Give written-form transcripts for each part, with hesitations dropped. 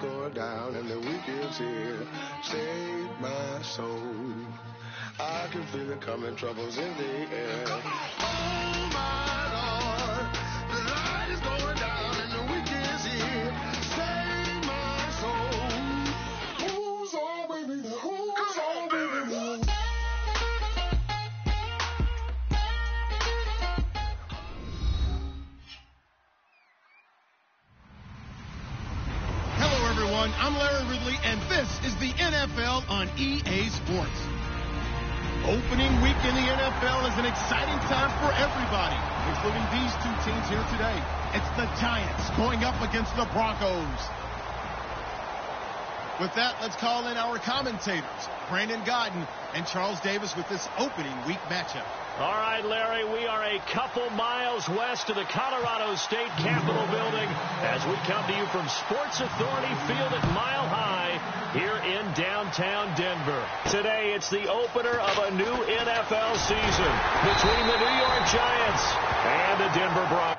going down and the week is here. Save my soul. I can feel it coming, troubles in the air. Oh my Lord, the light is going down and the week is here. Save my soul. Who's on with me? Who's on with me? Hello, everyone. I'm Larry Ridley, and this is the NFL on EA Sports. Opening week in the NFL is an exciting time for everybody, including these two teams here today. It's the Giants going up against the Broncos. With that, let's call in our commentators, Brandon Godden and Charles Davis, with this opening week matchup. All right, Larry, we are a couple miles west of the Colorado State Capitol building as we come to you from Sports Authority Field at Mile High here in downtown Denver. Today, it's the opener of a new NFL season between the New York Giants and the Denver Broncos.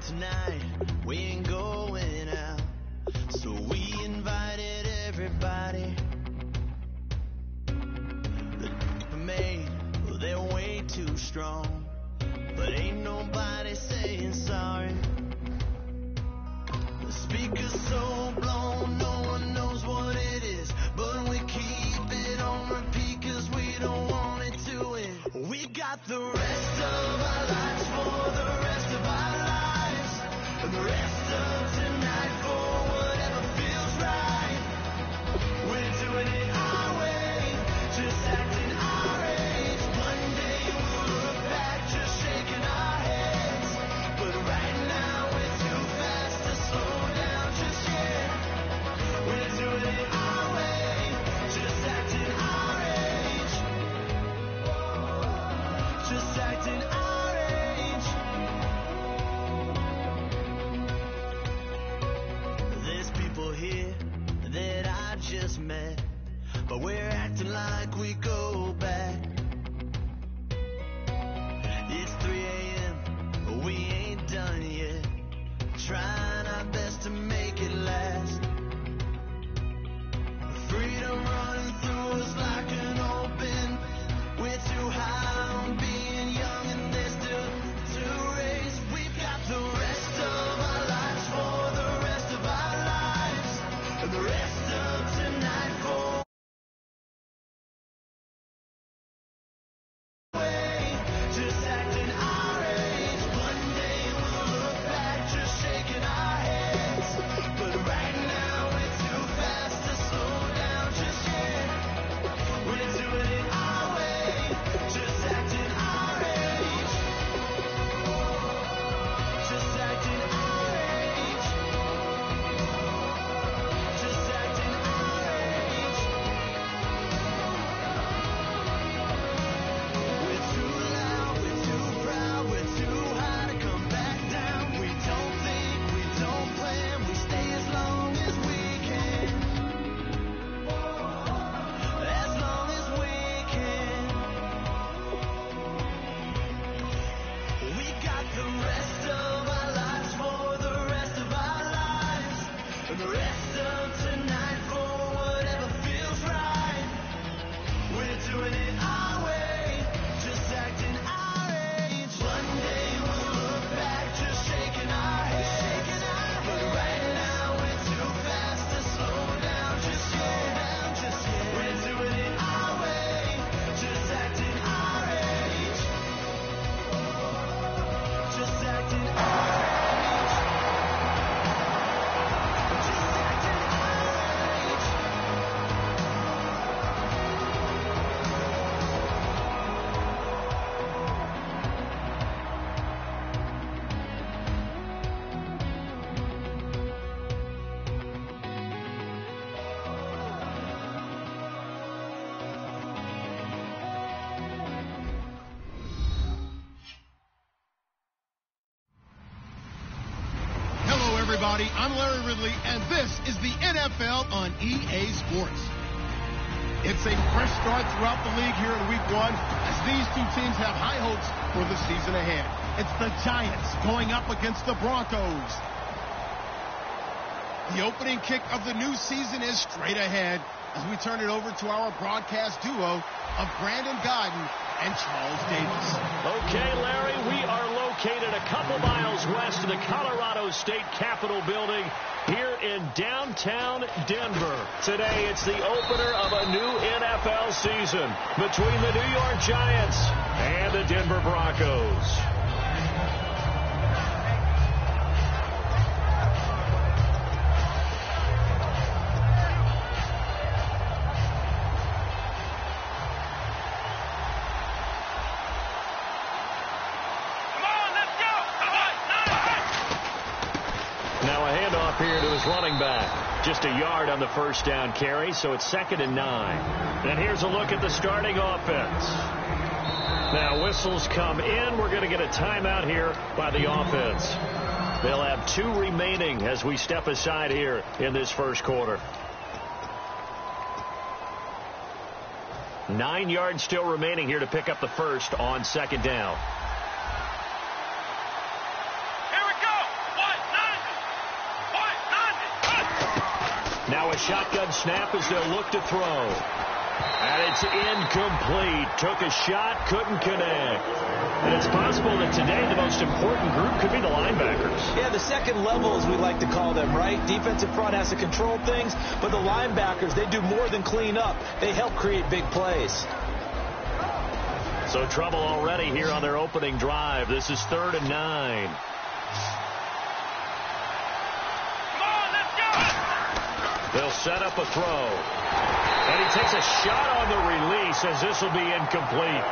Tonight, we ain't going out, so we invited everybody. The made, well, they're way too strong, but ain't nobody saying sorry. The speaker's so blown, no one knows what it is, but we keep it on repeat 'cause we don't want it to end. We got the rest of our lives for the rest of our lives. The rest of tonight for whatever feels right. We're doing it our way, just acting our age. One day we'll look back just shaking our heads. But right now we're too fast to slow down just yet. We're doing it our way, just acting our age. Just acting our age. There's people here that I just met, but we're acting like we go back. It's 3 a.m., but we ain't done yet, trying our best to make it last. Freedom running through us like an open. We're too high on being young and there's still to race. We've got the rest of our lives for the rest of our lives. And the rest of tonight for everybody. I'm Larry Ridley, and this is the NFL on EA Sports. It's a fresh start throughout the league here in Week 1 as these two teams have high hopes for the season ahead. It's the Giants going up against the Broncos. The opening kick of the new season is straight ahead as we turn it over to our broadcast duo of Brandon Godden and Charles Davis. Okay, Larry, we are located a couple miles west of the Colorado State Capitol building here in downtown Denver. Today, it's the opener of a new NFL season between the New York Giants and the Denver Broncos. Here to his running back. Just a yard on the first down carry, so it's 2nd and 9. And here's a look at the starting offense. Now whistles come in. We're going to get a timeout here by the offense. They'll have 2 remaining as we step aside here in this first quarter. 9 yards still remaining here to pick up the first on 2nd down. Now a shotgun snap as they'll look to throw. And it's incomplete. Took a shot, couldn't connect. And it's possible that today the most important group could be the linebackers. Yeah, the second level, as we like to call them, right? Defensive front has to control things, but the linebackers, they do more than clean up. They help create big plays. So trouble already here on their opening drive. This is 3rd and 9. They'll set up a throw. And he takes a shot on the release as this will be incomplete.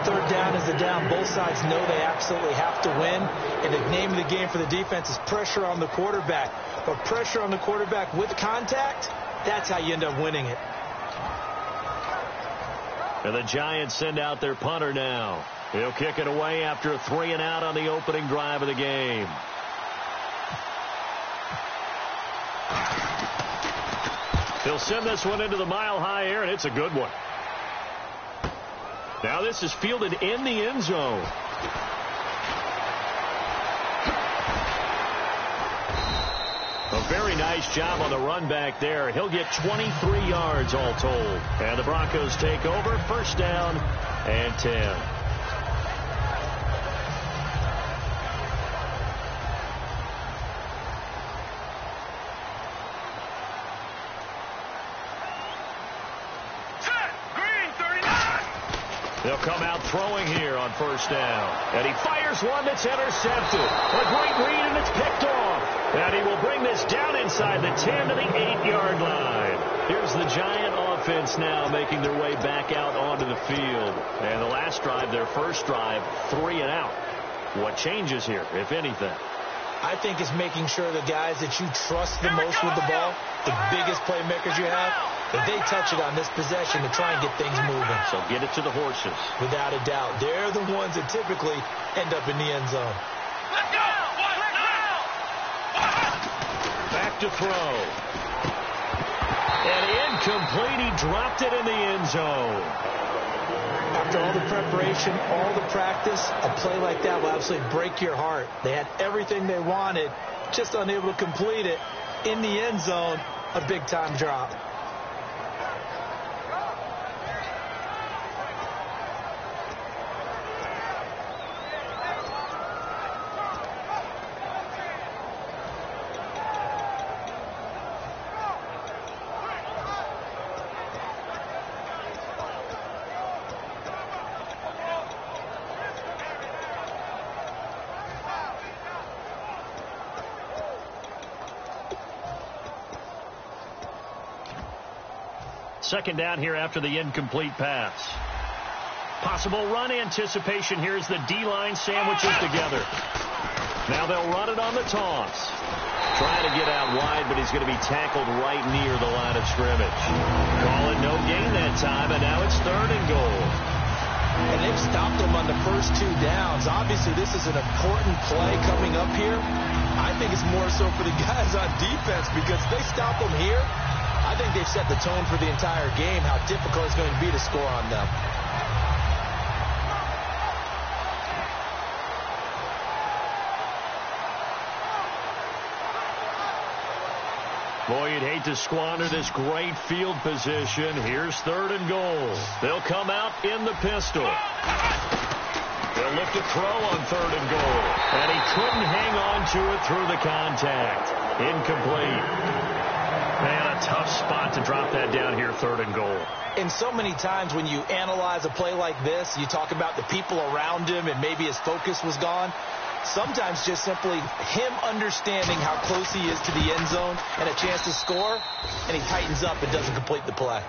3rd down is the down. Both sides know they absolutely have to win. And the name of the game for the defense is pressure on the quarterback. But pressure on the quarterback with contact, that's how you end up winning it. And the Giants send out their punter now. He'll kick it away after a 3-and-out on the opening drive of the game. He'll send this one into the mile-high air, and it's a good one. Now this is fielded in the end zone. A very nice job on the run back there. He'll get 23 yards all told. And the Broncos take over, 1st down and 10. They'll come out throwing here on 1st down. And he fires one that's intercepted. A great read, and it's picked off. And he will bring this down inside the 10 to the 8-yard line. Here's the Giant offense now making their way back out onto the field. And the last drive, their first drive, 3-and-out. What changes here, if anything? I think it's making sure the guys that you trust the most with the ball, the biggest playmakers you have, that they touch it on this possession to try and get things moving. So get it to the horses. Without a doubt. They're the ones that typically end up in the end zone. Let's go! Back to throw. And incomplete. He dropped it in the end zone. After all the preparation, all the practice, a play like that will absolutely break your heart. They had everything they wanted, just unable to complete it. In the end zone, a big-time drop. Second down here after the incomplete pass. Possible run anticipation here as the D-line sandwiches together. Now they'll run it on the toss. Trying to get out wide, but he's going to be tackled right near the line of scrimmage. Call it no gain that time, and now it's 3rd and goal. and they've stopped them on the first 2 downs. Obviously, this is an important play coming up here. I think it's more so for the guys on defense, because if they stop them here, I think they've set the tone for the entire game, how difficult it's going to be to score on them. Boy, you'd hate to squander this great field position. Here's 3rd and goal. They'll come out in the pistol. They'll look to throw on 3rd and goal. And he couldn't hang on to it through the contact. Incomplete. Man, a tough spot to drop that down here, 3rd and goal. And so many times when you analyze a play like this, you talk about the people around him and maybe his focus was gone. Sometimes just simply him understanding how close he is to the end zone and a chance to score, and he tightens up and doesn't complete the play.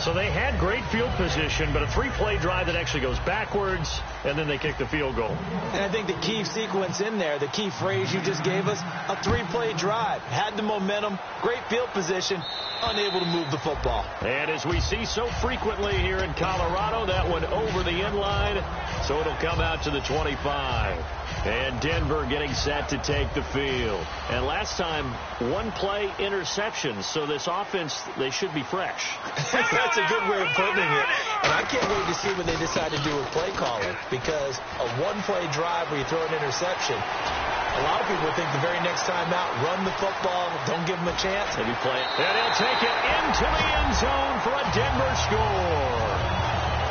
So they had great field position, but a 3-play drive that actually goes backwards, and then they kick the field goal. And I think the key sequence in there, the key phrase you just gave us, a 3-play drive. Had the momentum, great field position, unable to move the football. And as we see so frequently here in Colorado, that one over the end line, so it'll come out to the 25. And Denver getting set to take the field. And last time, 1-play interception, so this offense, they should be fresh. That's a good way of putting it. And I can't wait to see when they decide to do a play calling, because a 1-play drive where you throw an interception, a lot of people think the very next time out, run the football, don't give them a chance. Maybe play it. And he'll take it into the end zone for a Denver score.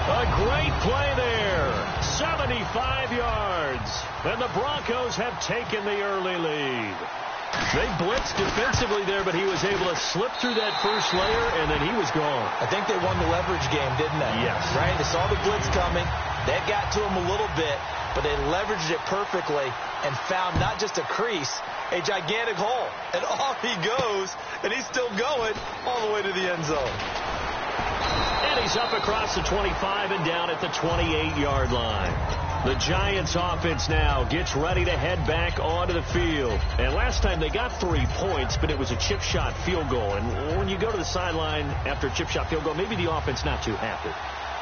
A great play there. 75 yards. And the Broncos have taken the early lead. They blitzed defensively there, but he was able to slip through that first layer, and then he was gone. I think they won the leverage game, didn't they? Yes. Right? They saw the blitz coming. That got to him a little bit, but they leveraged it perfectly and found not just a crease, a gigantic hole. And off he goes, and he's still going all the way to the end zone. And he's up across the 25 and down at the 28-yard line. The Giants offense now gets ready to head back onto the field. And last time they got 3 points, but it was a chip shot field goal. And when you go to the sideline after a chip shot field goal, maybe the offense not too happy.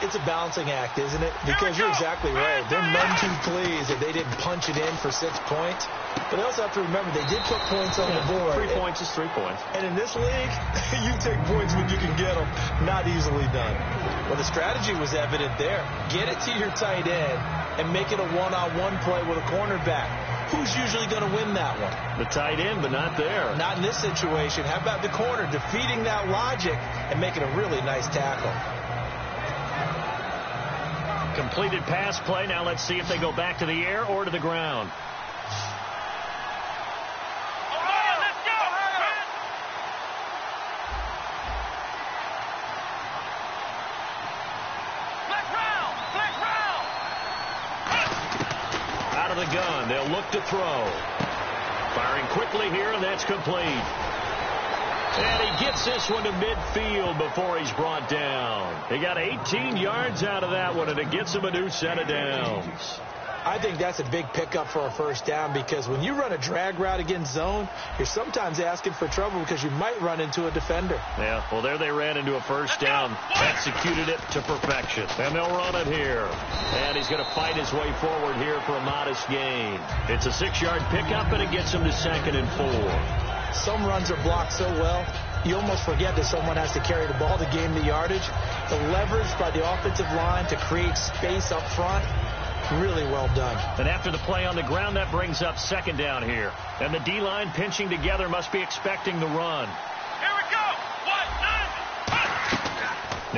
It's a balancing act, isn't it? Because you're exactly right. They're none too pleased that they didn't punch it in for 6 points. But they also have to remember they did put points on the board. 3 points is 3 points. And in this league, you take points when you can get them. Not easily done. Well, the strategy was evident there. Get it to your tight end and make it a one-on-one play with a cornerback. Who's usually going to win that one? The tight end, but not there. Not in this situation. How about the corner defeating that logic and making a really nice tackle? Completed pass play. Now let's see if they go back to the air or to the ground. Out of the gun. They'll look to throw. Firing quickly here, and that's complete. And he gets this one to midfield before he's brought down. He got 18 yards out of that one, and it gets him a new set of downs. I think that's a big pickup for a first down, because when you run a drag route against zone, you're sometimes asking for trouble because you might run into a defender. Yeah, well, there they ran into a first down. Executed it to perfection. And they'll run it here. And he's going to fight his way forward here for a modest gain. It's a 6-yard pickup, and it gets him to 2nd and 4. Some runs are blocked so well, you almost forget that someone has to carry the ball to gain the yardage. The leverage by the offensive line to create space up front, really well done. And after the play on the ground, that brings up 2nd down here. And the D-line pinching together must be expecting the run. Here we go. 1, 9,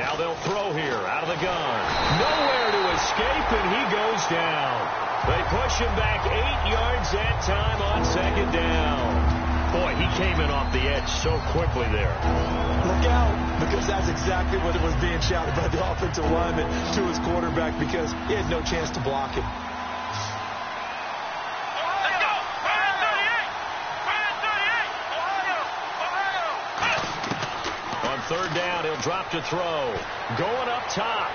1. Now they'll throw here out of the gun. Nowhere to escape, and he goes down. They push him back 8 yards that time on 2nd down. Boy, he came in off the edge so quickly there. Look out, because that's exactly what it was being shouted by the offensive lineman to his quarterback, because he had no chance to block him. Let's go. 38. On 3rd down, he'll drop to throw. Going up top.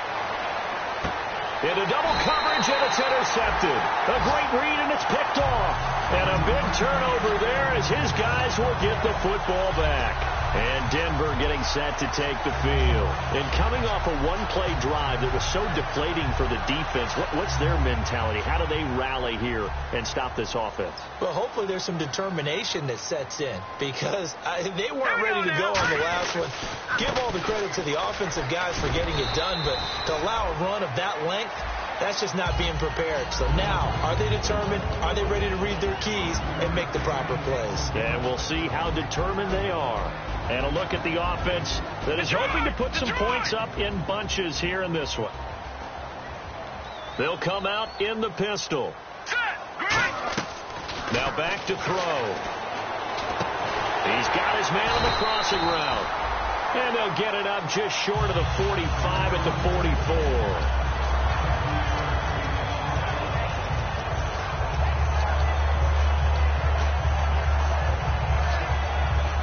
Into double coverage, and it's intercepted. A great read, and it's picked off. And a big turnover there as his guys will get the football back. And Denver getting set to take the field. And coming off a one-play drive that was so deflating for the defense, what's their mentality? How do they rally here and stop this offense? Well, hopefully there's some determination that sets in, because they weren't ready to go on the last one. Give all the credit to the offensive guys for getting it done, but to allow a run of that length, that's just not being prepared. So now, are they determined? Are they ready to read their keys and make the proper plays? And we'll see how determined they are. And a look at the offense that is hoping to put some points up in bunches here in this one. They'll come out in the pistol. Now back to throw. He's got his man on the crossing route. And they'll get it up just short of the 45 at the 44.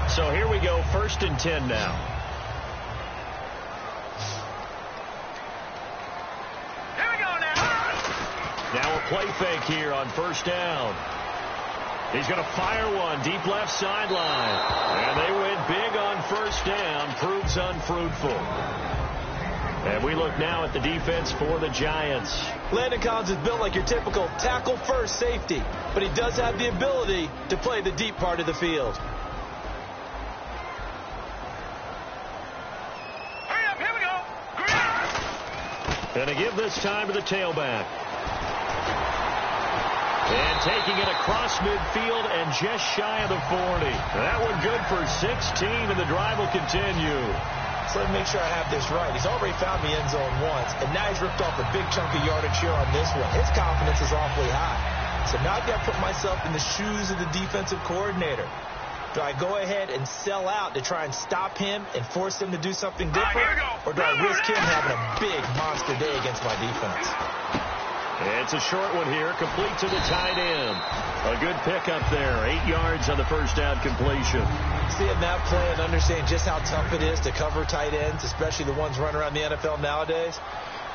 So here we go, 1st and 10 now. Here we go now. Now a play fake here on 1st down. He's going to fire one deep left sideline. And they went big on 1st down. Proves unfruitful. And we look now at the defense for the Giants. Landon Collins is built like your typical tackle-first safety, but he does have the ability to play the deep part of the field. And to give this time to the tailback. And taking it across midfield and just shy of the 40. That one good for 16, and the drive will continue. So let me make sure I have this right. He's already found the end zone once, and now he's ripped off a big chunk of yardage here on this one. His confidence is awfully high. So now I've got to put myself in the shoes of the defensive coordinator. Do I go ahead and sell out to try and stop him and force him to do something different? Or do I risk him having a big monster day against my defense? It's a short one here, complete to the tight end. A good pickup there, 8 yards on the 1st down completion. Seeing that play and understanding just how tough it is to cover tight ends, especially the ones running around the NFL nowadays,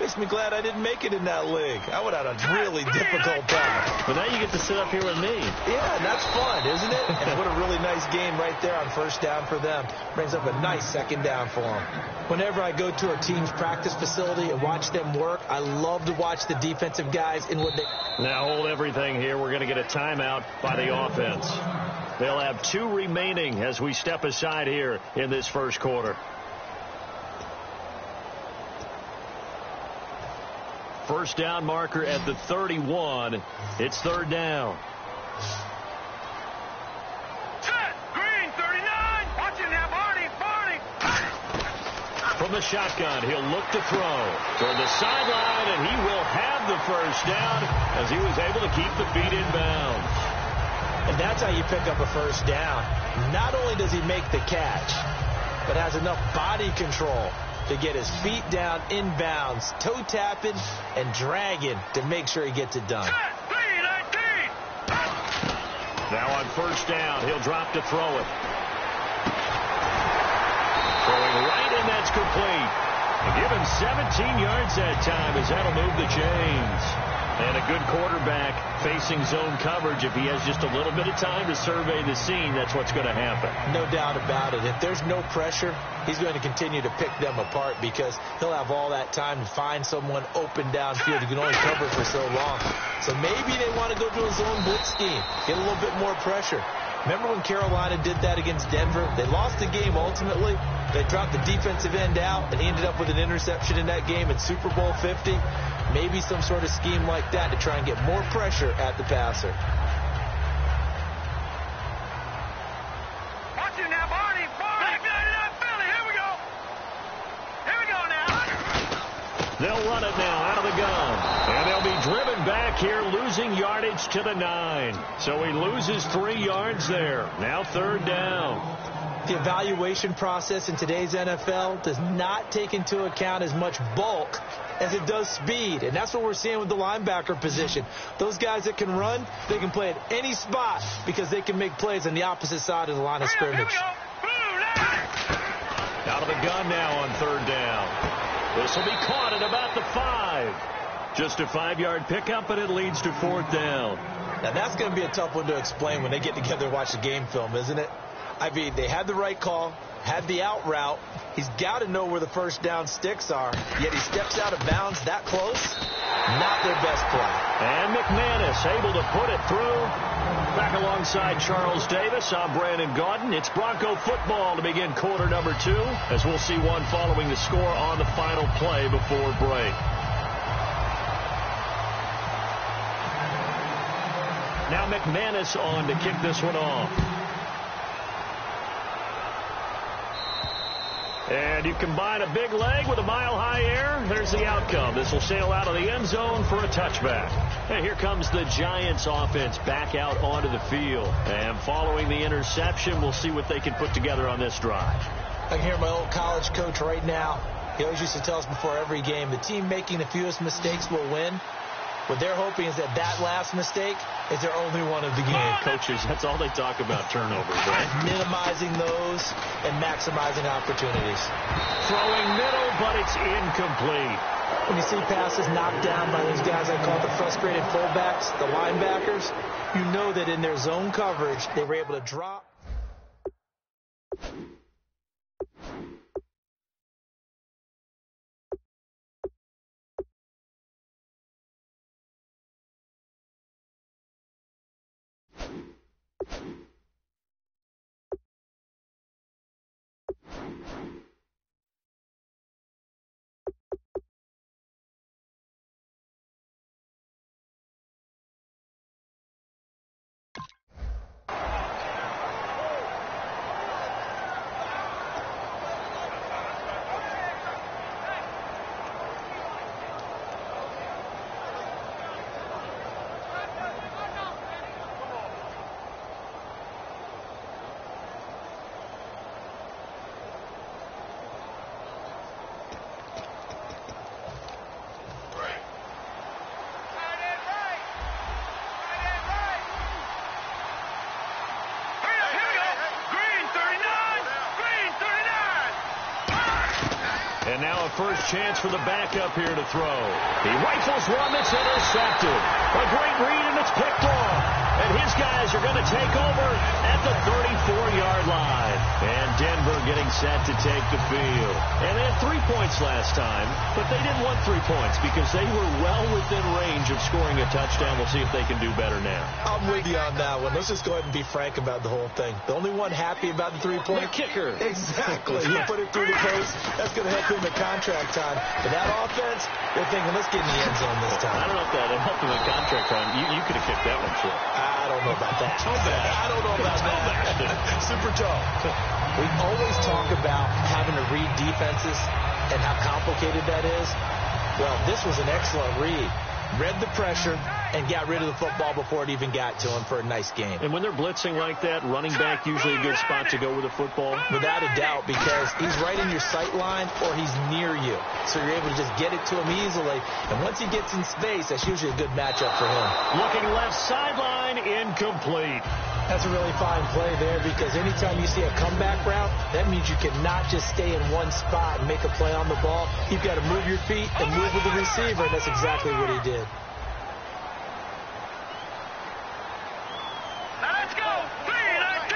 makes me glad I didn't make it in that league. I would have had a really difficult time. But now you get to sit up here with me. Yeah, and that's fun, isn't it? And what a really nice game right there on 1st down for them. Brings up a nice 2nd down for them. Whenever I go to a team's practice facility and watch them work, I love to watch the defensive guys in what they... Now hold everything here. We're going to get a timeout by the offense. They'll have 2 remaining as we step aside here in this 1st quarter. 1st down marker at the 31. It's 3rd down. Set. Green, 39. Watching now, Barney. From the shotgun, he'll look to throw toward the sideline, and he will have the 1st down as he was able to keep the feet in bounds. And that's how you pick up a 1st down. Not only does he make the catch, but has enough body control to get his feet down in bounds, toe tapping and dragging to make sure he gets it done. Now on 1st down, he'll drop to throw it. Throwing right, and that's complete. And give him 17 yards that time as that'll move the chains. And a good quarterback facing zone coverage. If he has just a little bit of time to survey the scene, that's what's going to happen. No doubt about it. If there's no pressure, he's going to continue to pick them apart because he'll have all that time to find someone open downfield. He can only cover for so long. So maybe they want to go to a zone blitz scheme, get a little bit more pressure. Remember when Carolina did that against Denver? They lost the game ultimately. They dropped the defensive end out, and he ended up with an interception in that game in Super Bowl 50. Maybe some sort of scheme like that to try and get more pressure at the passer. Watch it now, Barney. Philly. Here we go. Here we go now. They'll run it now out of the gun. And they'll be driven back here, losing yardage to the 9. So he loses 3 yards there. Now 3rd down. The evaluation process in today's NFL does not take into account as much bulk as it does speed. And that's what we're seeing with the linebacker position. Those guys that can run, they can play at any spot because they can make plays on the opposite side of the line of scrimmage. Out of the gun now on 3rd down. This will be caught at about the 5. Just a 5-yard pickup, and it leads to 4th down. Now that's going to be a tough one to explain when they get together and watch the game film, isn't it? I mean, they had the right call, had the out route. He's got to know where the first down sticks are, yet he steps out of bounds that close. Not their best play. And McManus able to put it through. Back alongside Charles Davis, I'm Brandon Gaudin. It's Bronco football to begin quarter number 2, as we'll see one following the score on the final play before break. Now McManus on to kick this one off. And you combine a big leg with a mile-high air. There's the outcome. This will sail out of the end zone for a touchback. And here comes the Giants offense back out onto the field. And following the interception, we'll see what they can put together on this drive. I can hear my old college coach right now. He always used to tell us before every game, the team making the fewest mistakes will win. What they're hoping is that last mistake is their only one of the game. Coaches, that's all they talk about, turnovers, right? Minimizing those and maximizing opportunities. Throwing middle, but it's incomplete. When you see passes knocked down by those guys I call the frustrated fullbacks, the linebackers, you know that in their zone coverage, they were able to drop. And now a first chance for the backup here to throw. He rifles one that's intercepted. A great read, and it's picked off. And his guys are going to take over at the 34-yard line. And Denver getting set to take the field. And they had 3 points last time, but they didn't want 3 points because they were well within range of scoring a touchdown. We'll see if they can do better now. I'm with you on that one. Let's just go ahead and be frank about the whole thing. The only one happy about the 3-point? The kicker. Exactly. You put it through the post. That's going to help him in contract time. But that offense, they're thinking, let's get in the end zone this time. I don't know if that helped him in contract time. You could have kicked that one short. I don't know about that. I don't know about that. Super tall. We always talk about having to read defenses and how complicated that is. Well, this was an excellent read. Read the pressure and got rid of the football before it even got to him for a nice game. And when they're blitzing like that, running back usually a good spot to go with the football? Without a doubt, because he's right in your sight line or he's near you. So you're able to just get it to him easily. And once he gets in space, that's usually a good matchup for him. Looking left sideline, incomplete. That's a really fine play there because anytime you see a comeback route, that means you cannot just stay in one spot and make a play on the ball. You've got to move your feet and move with the receiver, and that's exactly what he did. Let's go! 3-19!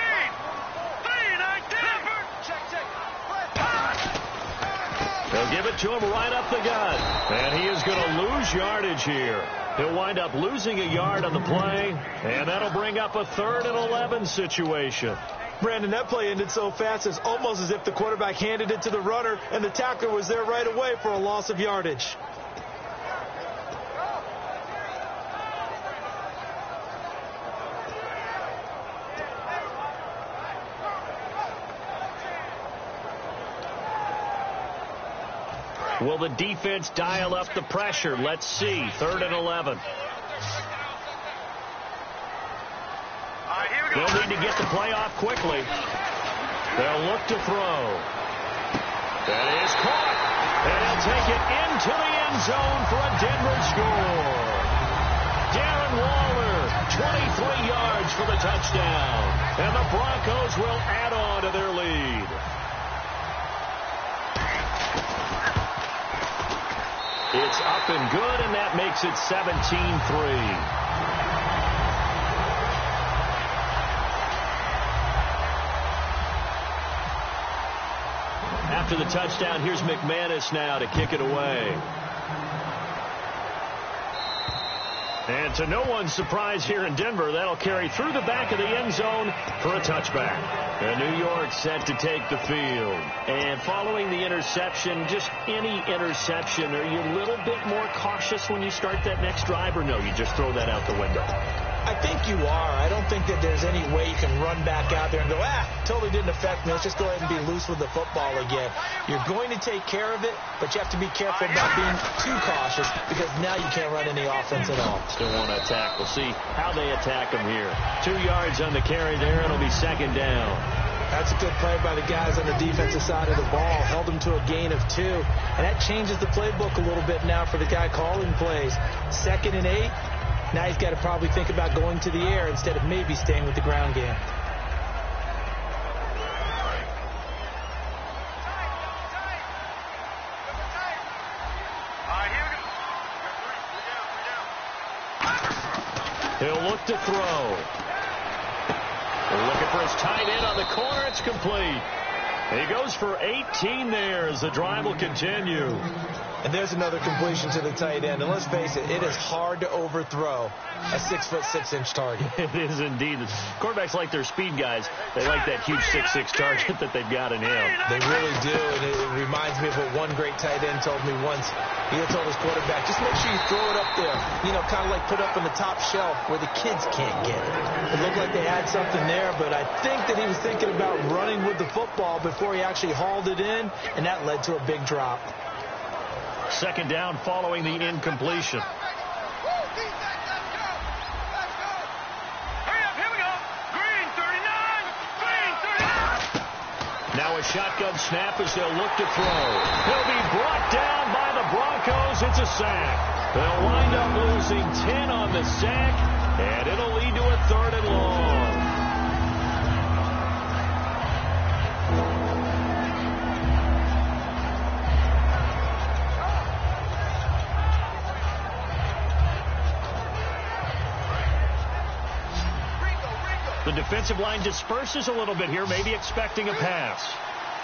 3-19! They'll give it to him right up the gut. And he is going to lose yardage here. He'll wind up losing a yard on the play, and that'll bring up a 3rd and 11 situation. Brandon, that play ended so fast, it's almost as if the quarterback handed it to the runner, and the tackler was there right away for a loss of yardage. Will the defense dial up the pressure? Let's see. 3rd and 11. They'll need to get the play off quickly. They'll look to throw. That is caught. And he'll take it into the end zone for a Denver score. Darren Waller, 23 yards for the touchdown. And the Broncos will add on to their lead. It's up and good, and that makes it 17-3. after the touchdown. Here's McManus now to kick it away. And to no one's surprise here in Denver, that'll carry through the back of the end zone for a touchback. And New York set to take the field. And following the interception, just any interception, are you a little bit more cautious when you start that next drive, or no, you just throw that out the window? I think you are. I don't think that there's any way you can run back out there and go, totally didn't affect me. Let's just go ahead and be loose with the football again. You're going to take care of it, but you have to be careful about being too cautious because now you can't run any offense at all. Still want to attack. We'll see how they attack them here. 2 yards on the carry there. It'll be second down. That's a good play by the guys on the defensive side of the ball. Held them to a gain of 2. And that changes the playbook a little bit now for the guy calling plays. 2nd and 8. Now he's got to probably think about going to the air instead of maybe staying with the ground game. He'll look to throw. They're looking for his tight end on the corner. It's complete. He goes for 18 there as the drive will continue. And there's another completion to the tight end. And let's face it, it is hard to overthrow a 6'6" target. It is indeed. Quarterbacks like their speed guys. They like that huge 6'6" target that they've got in him. They really do. And it reminds me of what one great tight end told me once. He told his quarterback, just make sure you throw it up there. You know, kind of like put up on the top shelf where the kids can't get it. It looked like they had something there, but I think that he was thinking about running with the football before he actually hauled it in, and that led to a big drop. Second down following the incompletion. Now a shotgun snap as they'll look to throw. He'll be brought down by the Broncos. It's a sack. They'll wind up losing 10 on the sack, and it'll lead to a 3rd and long. The defensive line disperses a little bit here, maybe expecting a pass.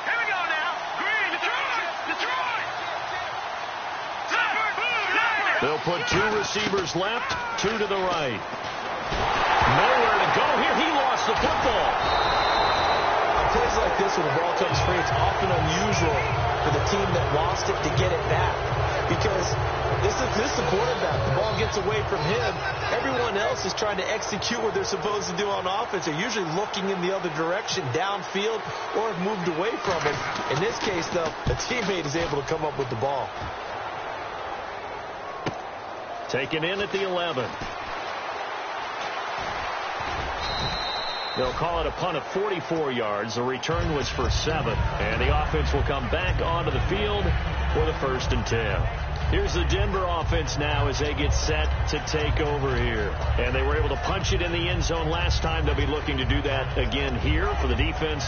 Here we go now. Green, Detroit. They'll put 2 receivers left, 2 to the right. Nowhere to go here. He lost the football. On plays like this, when the ball comes free, it's often unusual for the team that lost it to get it back. Because this is the quarterback. The ball gets away from him. Everyone else is trying to execute what they're supposed to do on offense. They're usually looking in the other direction, downfield, or have moved away from him. In this case, though, the teammate is able to come up with the ball. Taken in at the 11. They'll call it a punt of 44 yards. The return was for 7. And the offense will come back onto the field for the 1st and 10. Here's the Denver offense now as they get set to take over here. And they were able to punch it in the end zone last time. They'll be looking to do that again here for the defense.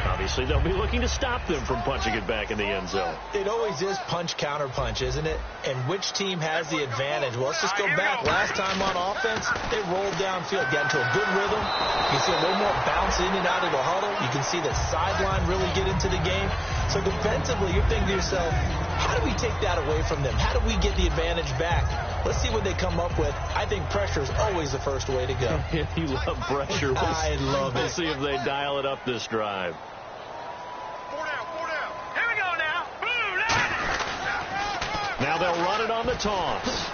Obviously, they'll be looking to stop them from punching it back in the end zone. It always is punch-counter-punch, isn't it? And which team has the advantage? Well, let's just go back. Last time on offense, they rolled downfield, got into a good rhythm. You can see a little more bounce in and out of the huddle. You can see the sideline really get into the game. So defensively, you're thinking to yourself, how do we take that away from them? How do we get the advantage back? Let's see what they come up with. I think pressure is always the first way to go. You love pressure. I love it. We'll see if they dial it up this drive. 4 down. Here we go now. Now they'll run it on the toss.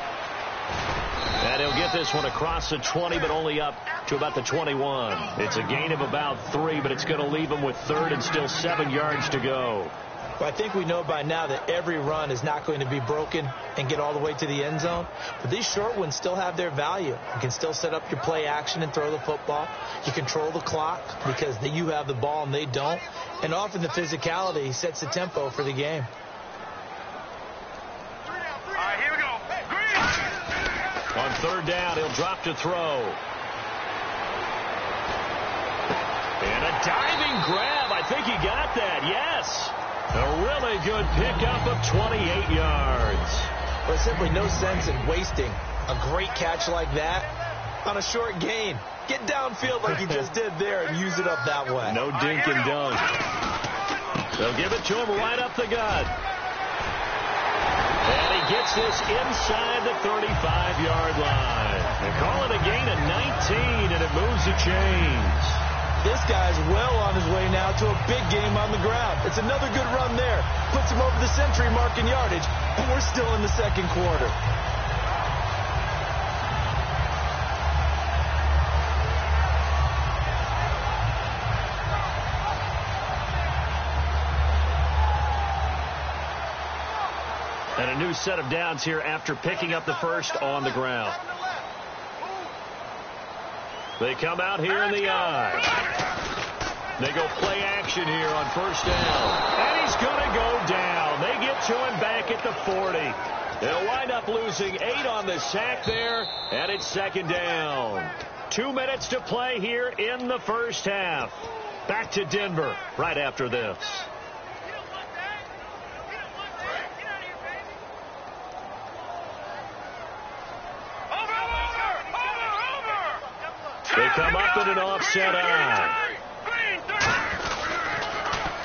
And he'll get this one across the 20, but only up to about the 21. It's a gain of about 3, but it's going to leave him with 3rd and still 7 yards to go. Well, I think we know by now that every run is not going to be broken and get all the way to the end zone. But these short ones still have their value. You can still set up your play action and throw the football. You control the clock because you have the ball and they don't. And often the physicality sets the tempo for the game. All right, here we go. Green. On 3rd down, he'll drop to throw. And a diving grab. I think he got that. Yes. A really good pickup of 28 yards. There's simply no sense in wasting a great catch like that on a short gain. Get downfield like you just did there and use it up that way. No dink and dunk. They'll give it to him right up the gut. And he gets this inside the 35-yard line. They call it a gain of 19, and it moves the chains. This guy's well on his way now to a big game on the ground. It's another good run there. Puts him over the century mark in yardage, and we're still in the second quarter. And a new set of downs here after picking up the first on the ground. They come out here in the eye. They go play action here on first down. And he's going to go down. They get to him back at the 40. They'll wind up losing 8 on the sack there, and it's second down. 2 minutes to play here in the first half. Back to Denver right after this. They come up in an offset eye.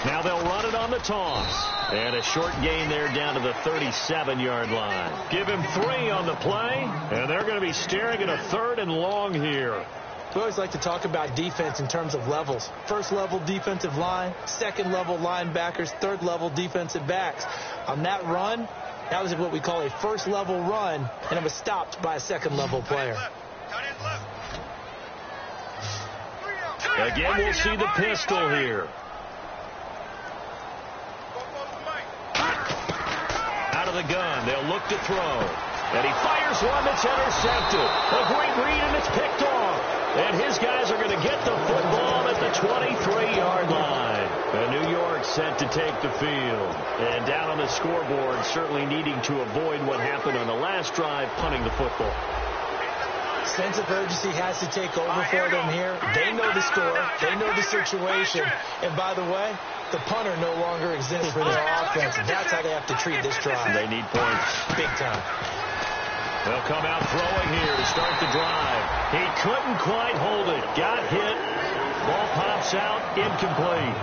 Now they'll run it on the toss. And a short gain there down to the 37-yard line. Give him 3 on the play, and they're going to be staring at a 3rd and long here. We always like to talk about defense in terms of levels. First level defensive line, second level linebackers, third level defensive backs. On that run, that was what we call a first level run, and it was stopped by a second level player. Again, we'll see the pistol here. Out of the gun, they'll look to throw. And he fires one that's intercepted. A great read, and it's picked off. And his guys are going to get the football at the 23-yard line. And New York set to take the field. And down on the scoreboard, certainly needing to avoid what happened on the last drive, punting the football. Sense of urgency has to take over for them here. They know the score. They know the situation. And by the way, the punter no longer exists for their offense. And that's how they have to treat this drive. They need points. Big time. They'll come out throwing here to start the drive. He couldn't quite hold it. Got hit. Ball pops out. Incomplete.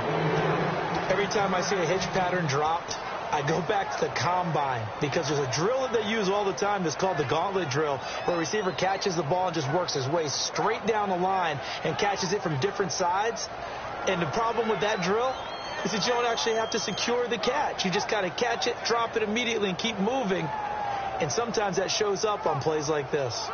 Every time I see a hitch pattern dropped, I go back to the combine because there's a drill that they use all the time that's called the gauntlet drill, where a receiver catches the ball and just works his way straight down the line and catches it from different sides. And the problem with that drill is that you don't actually have to secure the catch. You just kind of catch it, drop it immediately, and keep moving. And sometimes that shows up on plays like this.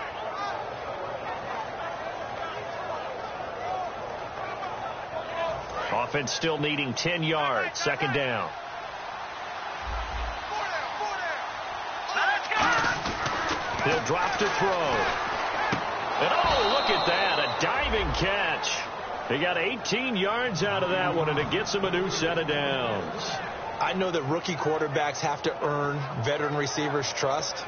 Offense still needing 10 yards. Second down. He'll drop to throw. And oh, look at that. A diving catch. He got 18 yards out of that one, and it gets him a new set of downs. I know that rookie quarterbacks have to earn veteran receivers' trust.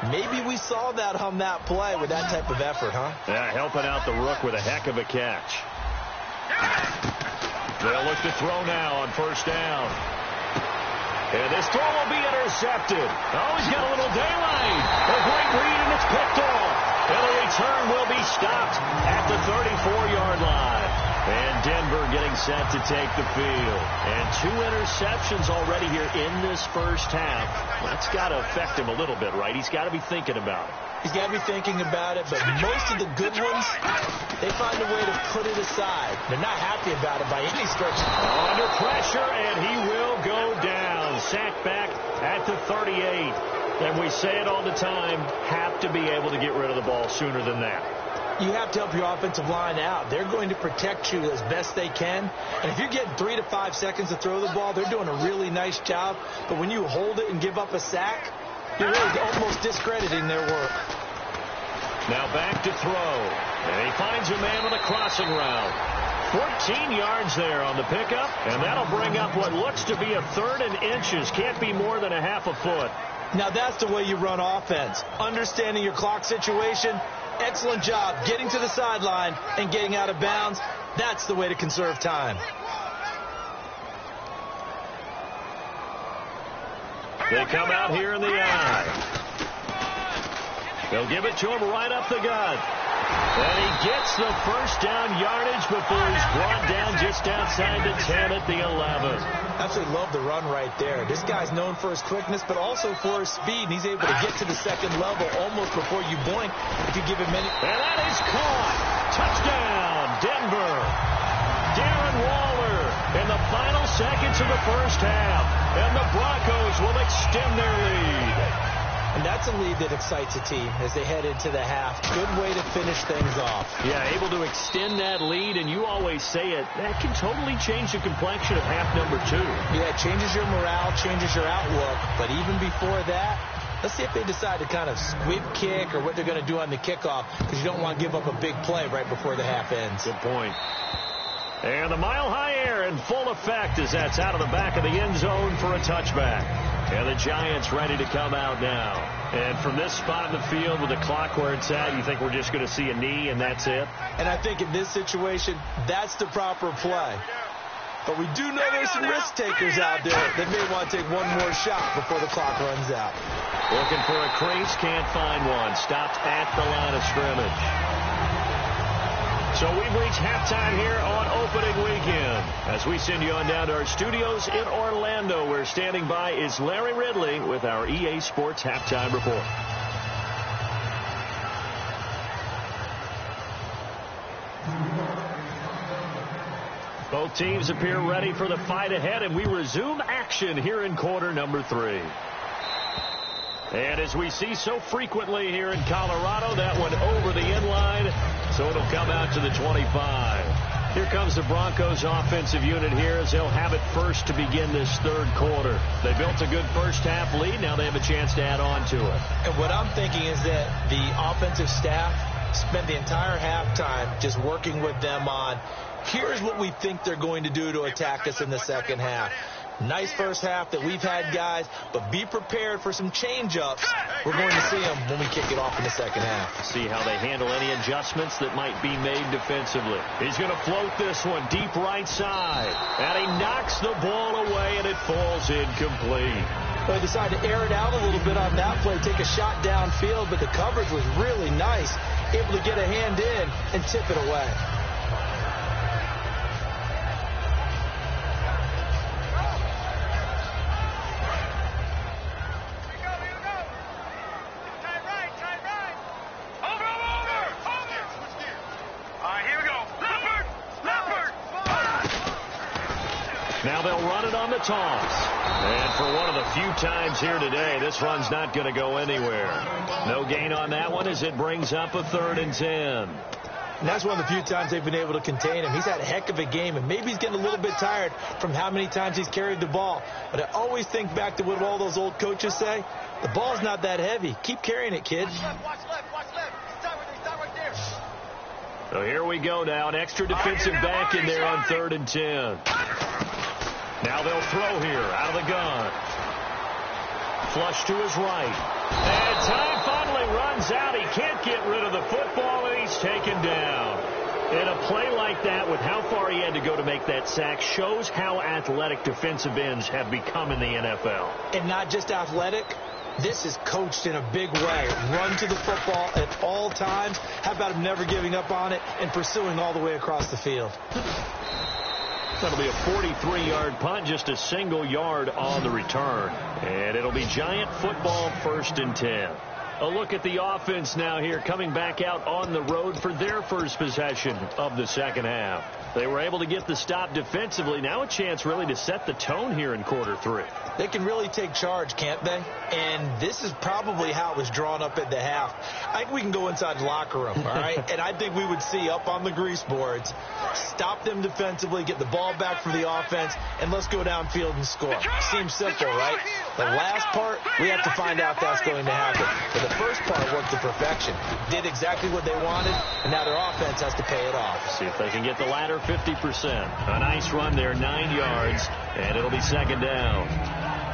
Maybe we saw that on that play with that type of effort, huh? Yeah, helping out the rook with a heck of a catch. They'll look to throw now on first down. And this throw will be intercepted. Oh, he's got a little daylight. A great read, and it's picked off. And the return will be stopped at the 34-yard line. And Denver getting set to take the field. And 2 interceptions already here in this first half. That's got to affect him a little bit, right? He's got to be thinking about it. He's got to be thinking about it, but most of the good ones, they find a way to put it aside. They're not happy about it by any stretch. Under pressure, and he will go down. Sacked back at the 38. And we say it all the time, have to be able to get rid of the ball sooner than that. You have to help your offensive line out. They're going to protect you as best they can. And if you're getting 3 to 5 seconds to throw the ball, they're doing a really nice job. But when you hold it and give up a sack, you're really almost discrediting their work. Now back to throw. And he finds a man on the crossing route. 14 yards there on the pickup. And that'll bring up what looks to be a 3rd and inches. Can't be more than a half a foot. Now that's the way you run offense. Understanding your clock situation. Excellent job getting to the sideline and getting out of bounds. That's the way to conserve time. They come out here in the eye. They'll give it to him right up the gut. And he gets the first down yardage before he's brought down just outside the 10 at the 11. Absolutely love the run right there. This guy's known for his quickness, but also for his speed. And he's able to get to the second level almost before you blink if you give him any. And that is caught. Touchdown, Denver. Darren Waller in the final seconds of the first half. And the Broncos will extend their lead. And that's a lead that excites a team as they head into the half. Good way to finish things off. Yeah, able to extend that lead, and you always say it, that can totally change the complexion of half number 2. Yeah, it changes your morale, changes your outlook. But even before that, let's see if they decide to kind of squib kick or what they're going to do on the kickoff, because you don't want to give up a big play right before the half ends. Good point. And the mile-high air in full effect as that's out of the back of the end zone for a touchback. And the Giants ready to come out now. And from this spot in the field with the clock where it's at, you think we're just going to see a knee and that's it? And I think in this situation, that's the proper play. But we do know there's some risk takers out there that may want to take one more shot before the clock runs out. Looking for a crease, can't find one. Stopped at the line of scrimmage. So we've reached halftime here on opening weekend. As we send you on down to our studios in Orlando, where standing by is Larry Ridley with our EA Sports Halftime Report. Both teams appear ready for the fight ahead, and we resume action here in quarter number 3. And as we see so frequently here in Colorado, that one over the end line, so it'll come out to the 25. Here comes the Broncos offensive unit here as they'll have it first to begin this third quarter. They built a good first half lead. Now they have a chance to add on to it. And what I'm thinking is that the offensive staff spent the entire halftime just working with them on, here's what we think they're going to do to attack us in the second half. Nice first half that we've had, guys, but be prepared for some change-ups. We're going to see them when we kick it off in the second half. See how they handle any adjustments that might be made defensively. He's going to float this one deep right side. And he knocks the ball away, and it falls incomplete. They decided to air it out a little bit on that play, take a shot downfield, but the coverage was really nice, able to get a hand in and tip it away. Now they'll run it on the toss. And for one of the few times here today, this run's not going to go anywhere. No gain on that one as it brings up a 3rd and 10. And that's one of the few times they've been able to contain him. He's had a heck of a game, and maybe he's getting a little bit tired from how many times he's carried the ball. But I always think back to what all those old coaches say. The ball's not that heavy. Keep carrying it, kid. Watch left, watch left. Stop right there. So here we go now. An extra defensive back in there on 3rd and 10. Now they'll throw here out of the gun. Flush to his right. And time finally runs out. He can't get rid of the football, and he's taken down. And a play like that, with how far he had to go to make that sack, shows how athletic defensive ends have become in the NFL. And not just athletic. This is coached in a big way. Run to the football at all times. How about him never giving up on it and pursuing all the way across the field? That'll be a 43-yard punt, just a single yard on the return. And it'll be Giant football 1st and 10. A look at the offense now here, coming back out on the road for their first possession of the second half. They were able to get the stop defensively. Now a chance really to set the tone here in quarter 3. They can really take charge, can't they? And this is probably how it was drawn up at the half. I think we can go inside the locker room, all right? And I think we would see up on the grease boards, stop them defensively, get the ball back for the offense, and let's go downfield and score. Seems simple, right? The last part, we have to find out if that's going to happen. But the first part worked to perfection. Did exactly what they wanted, and now their offense has to pay it off. See if they can get the latter 50%. A nice run there, 9 yards, and it'll be second down.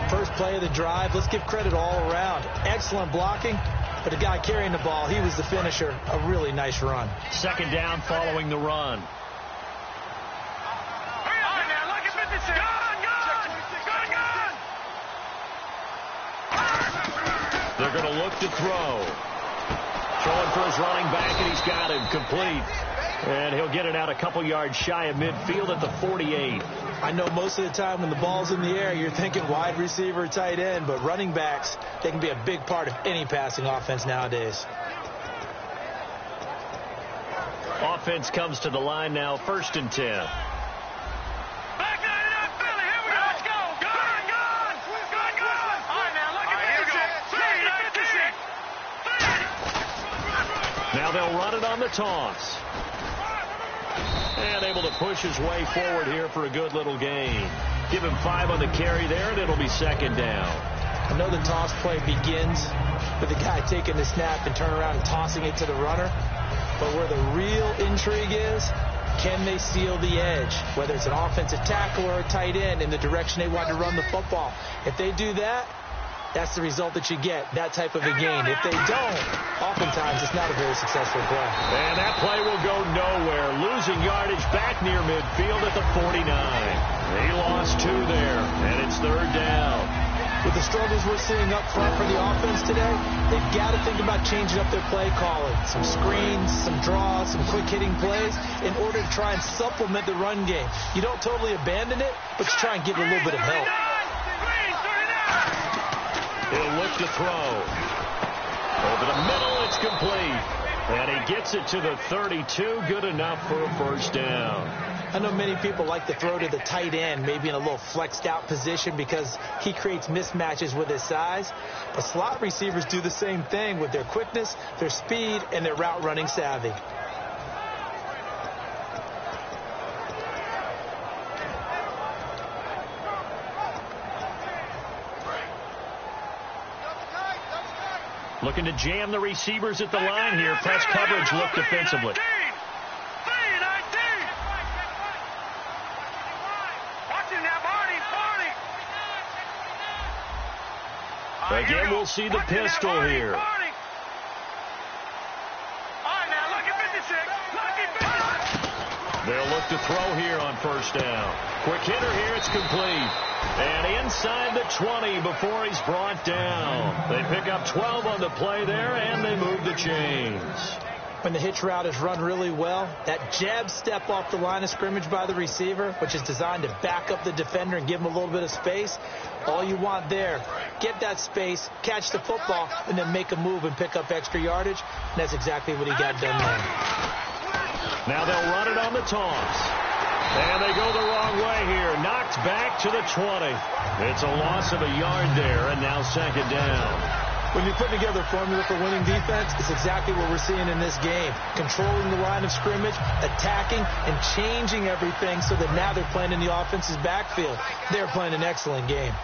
First play of the drive, let's give credit all around. Excellent blocking, but the guy carrying the ball, he was the finisher. A really nice run. Second down following the run. They're going to look to throw. Throwing for his running back, and he's got him complete. And he'll get it out a couple yards shy of midfield at the 48. I know most of the time when the ball's in the air, you're thinking wide receiver, tight end, but running backs, they can be a big part of any passing offense nowadays. Offense comes to the line now, 1st and 10. Now they'll run it on the toss. And able to push his way forward here for a good little gain. Give him 5 on the carry there, and it'll be 2nd down. I know the toss play begins with the guy taking the snap and turn around and tossing it to the runner. But where the real intrigue is, can they steal the edge? Whether it's an offensive tackle or a tight end in the direction they want to run the football. If they do that, that's the result that you get, that type of a gain. If they don't, oftentimes it's not a very successful play. And that play will go nowhere. Losing yardage back near midfield at the 49. He lost 2 there, and it's 3rd down. With the struggles we're seeing up front for the offense today, they've got to think about changing up their play calling. Some screens, some draws, some quick-hitting plays in order to try and supplement the run game. You don't totally abandon it, but you try and give it a little bit of help. He'll look to throw. Over the middle, it's complete. And he gets it to the 32. Good enough for a 1st down. I know many people like to throw to the tight end, maybe in a little flexed out position because he creates mismatches with his size. But slot receivers do the same thing with their quickness, their speed, and their route running savvy. Looking to jam the receivers at the line here. Press coverage look defensively. Again, we'll see the pistol here. They'll look to throw here on 1st down. Quick hitter here, it's complete. And inside the 20 before he's brought down. They pick up 12 on the play there, and they move the chains. When the hitch route is run really well, that jab step off the line of scrimmage by the receiver, which is designed to back up the defender and give him a little bit of space, all you want there, get that space, catch the football, and then make a move and pick up extra yardage. And that's exactly what he got done there. Now they'll run it on the toss. And they go the wrong way here. Knocked back to the 20. It's a loss of a yard there, and now 2nd down. When you put together a formula for winning defense, it's exactly what we're seeing in this game. Controlling the line of scrimmage, attacking, and changing everything so that now they're playing in the offense's backfield. They're playing an excellent game.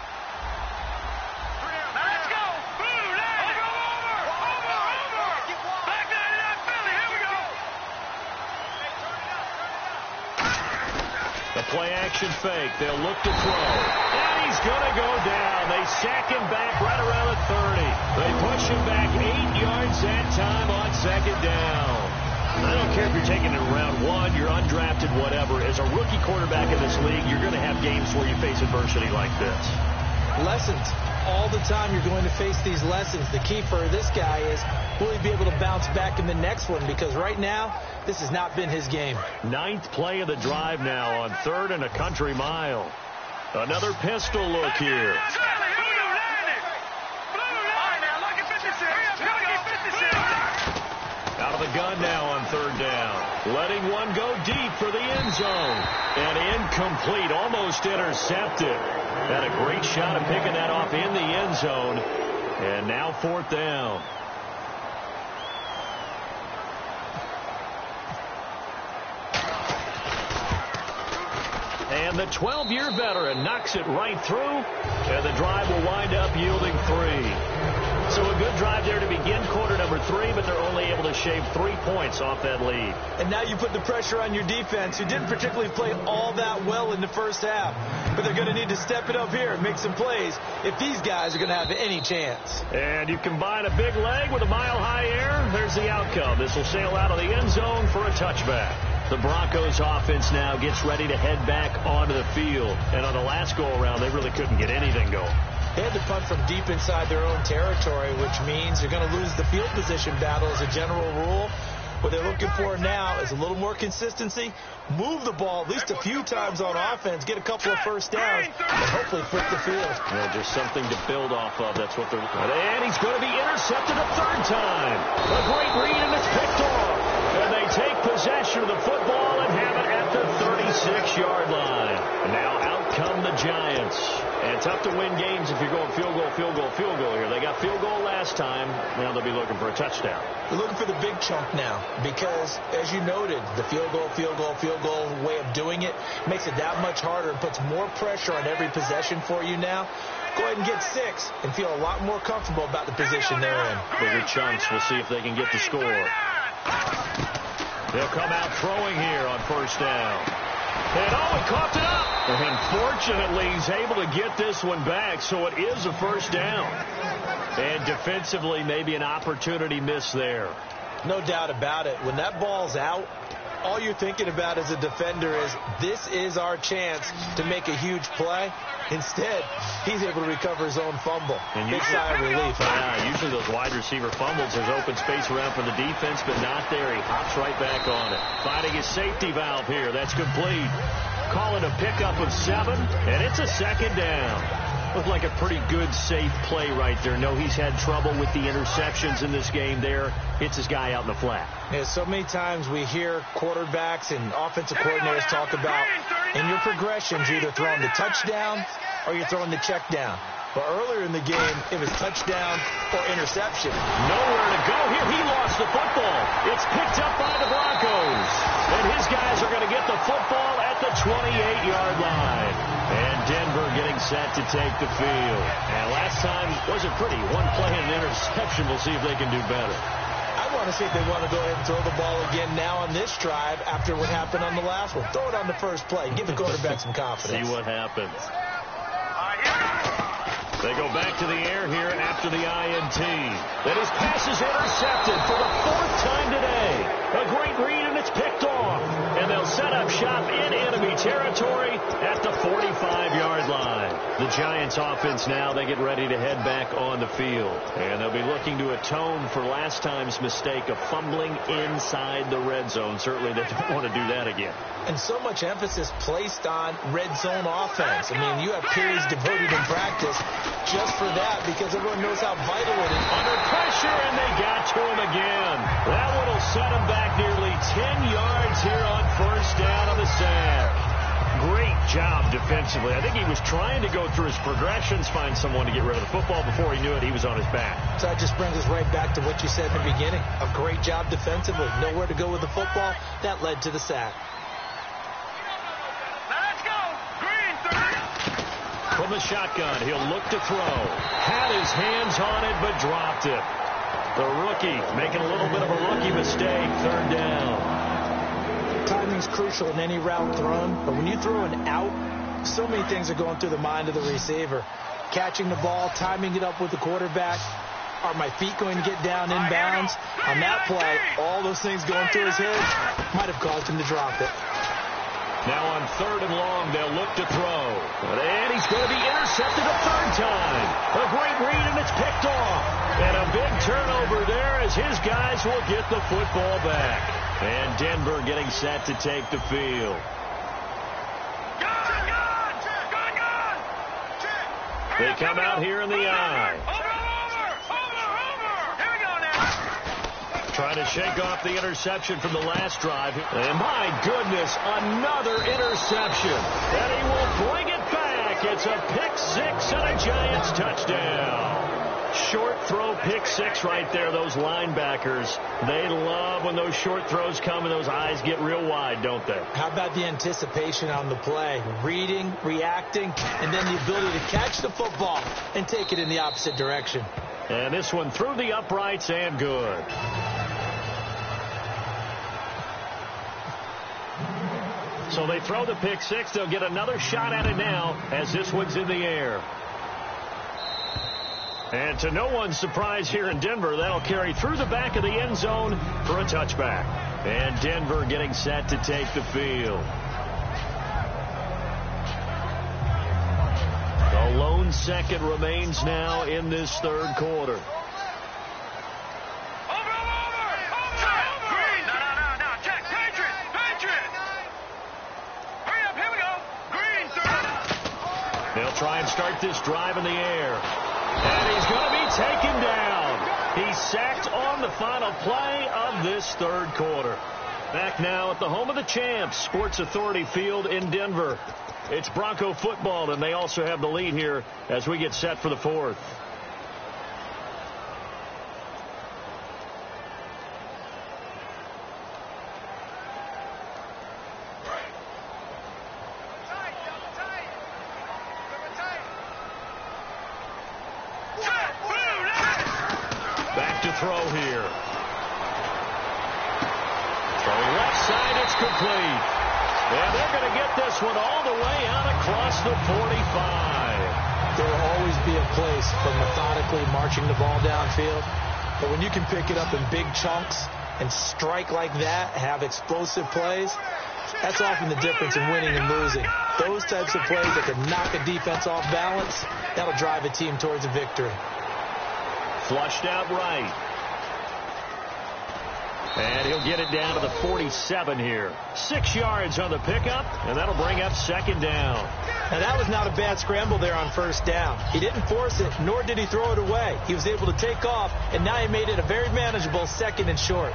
Play action fake. They'll look to throw. And he's going to go down. They sack him back right around the 30. They push him back 8 yards that time on 2nd down. I don't care if you're taking it in round 1, you're undrafted, whatever. As a rookie quarterback in this league, you're going to have games where you face adversity like this. Lessons. All the time you're going to face these lessons. The key for this guy is, will he be able to bounce back in the next one? Because right now, this has not been his game. 9th play of the drive now on 3rd and a country mile. Another pistol look here. Out of the gun now on 3rd down. Letting one go deep for the end zone. And incomplete, almost intercepted. Had a great shot at picking that off in the end zone. And now 4th down. And the 12-year veteran knocks it right through, and the drive will wind up yielding 3. So a good drive there to begin quarter number 3, but they're only able to shave 3 points off that lead. And now you put the pressure on your defense, who didn't particularly play all that well in the first half. But they're going to need to step it up here and make some plays if these guys are going to have any chance. And you combine a big leg with a mile-high air, there's the outcome. This will sail out of the end zone for a touchback. The Broncos offense now gets ready to head back onto the field. And on the last go-around, they really couldn't get anything going. They had to punt from deep inside their own territory, which means you're going to lose the field position battle as a general rule. What they're looking for now is a little more consistency, move the ball at least a few times on offense, get a couple of first downs, and hopefully flip the field. Yeah, just something to build off of. That's what they're... And he's going to be intercepted a third time. A great read, and it's picked off. And they take possession of the football and have it at the 36-yard line. And now out come the Giants. And tough to win games if you're going field goal, field goal, field goal here. They got field goal last time. Now they'll be looking for a touchdown. They're looking for the big chunk now because, as you noted, the field goal way of doing it makes it that much harder and puts more pressure on every possession for you now. Go ahead and get 6 and feel a lot more comfortable about the position they're in. Bigger chunks. We'll see if they can get the score. They'll come out throwing here on first down. And he coughed it up. And fortunately, he's able to get this one back, so it is a first down. And defensively, maybe an opportunity miss there. No doubt about it. When that ball's out, all you're thinking about as a defender is, this is our chance to make a huge play. Instead, he's able to recover his own fumble. And big sigh of relief. Yeah, usually those wide receiver fumbles, there's open space around for the defense, but not there. He hops right back on it. Finding his safety valve here. That's complete. Call it a pickup of 7, and it's a second down. Looked like a pretty good, safe play right there. No, he's had trouble with the interceptions in this game there. Hits his guy out in the flat. Yeah, so many times we hear quarterbacks and offensive coordinators talk about, in your progressions, you're either throwing the touchdown or you're throwing the check down. But earlier in the game, it was touchdown or interception. Nowhere to go here. He lost the football. It's picked up by the Broncos. And his guys are going to get the football at the 28-yard line. And Denver getting set to take the field. And last time wasn't pretty. One play and an interception. We'll see if they can do better. I want to see if they want to go ahead and throw the ball again now on this drive after what happened on the last one. Throw it on the first play. Give the quarterback some confidence. See what happens. They go back to the air here after the INT. Then his pass is intercepted for the 4th time today. A great read, and it's picked off. And they'll set up shop in enemy territory at the 45-yard line. The Giants offense now, they get ready to head back on the field. And they'll be looking to atone for last time's mistake of fumbling inside the red zone. Certainly they don't want to do that again. And so much emphasis placed on red zone offense. I mean, you have periods devoted in practice just for that because everyone knows how vital it is. Under pressure, and they got to him again. That one will set him back nearly 10 yards here on first down on the sack. Great job defensively. I think he was trying to go through his progressions, find someone to get rid of the football. Before he knew it, he was on his back. So that just brings us right back to what you said in the beginning. A great job defensively. Nowhere to go with the football. That led to the sack. From the shotgun, he'll look to throw. Had his hands on it, but dropped it. The rookie making a little bit of a rookie mistake. 3rd down. Timing's crucial in any route thrown, but when you throw an out, so many things are going through the mind of the receiver. Catching the ball, timing it up with the quarterback. Are my feet going to get down inbounds? On that play, all those things going through his head might have caused him to drop it. Now on 3rd and long, they'll look to throw. And he's going to be intercepted a 3rd time. A great read, and it's picked off. And a big turnover there as his guys will get the football back. And Denver getting set to take the field. They come out here in the eye. Trying to shake off the interception from the last drive. And my goodness, another interception. And he will bring it back. It's a pick 6 and a Giants touchdown. Short throw pick 6 right there. Those linebackers, they love when those short throws come and those eyes get real wide, don't they? How about the anticipation on the play? Reading, reacting, and then the ability to catch the football and take it in the opposite direction. And this one through the uprights and good. So they throw the pick 6. They'll get another shot at it now as this one's in the air. And to no one's surprise here in Denver, that'll carry through the back of the end zone for a touchback. And Denver getting set to take the field. The lone second remains now in this third quarter. They'll try and start this drive in the air. And he's going to be taken down. He's sacked on the final play of this third quarter. Back now at the home of the champs, Sports Authority Field in Denver. It's Bronco football, and they also have the lead here as we get set for the fourth. Back to throw here. Throw left side, it's complete. And they're going to get this one all the way out across the 45. There will always be a place for methodically marching the ball downfield. But when you can pick it up in big chunks and strike like that, have explosive plays, that's often the difference in winning and losing. Those types of plays that can knock a defense off balance, that'll drive a team towards a victory. Flushed out right. And he'll get it down to the 47 here. 6 yards on the pickup, and that'll bring up second down. Now, that was not a bad scramble there on first down. He didn't force it, nor did he throw it away. He was able to take off, and now he made it a very manageable second and short.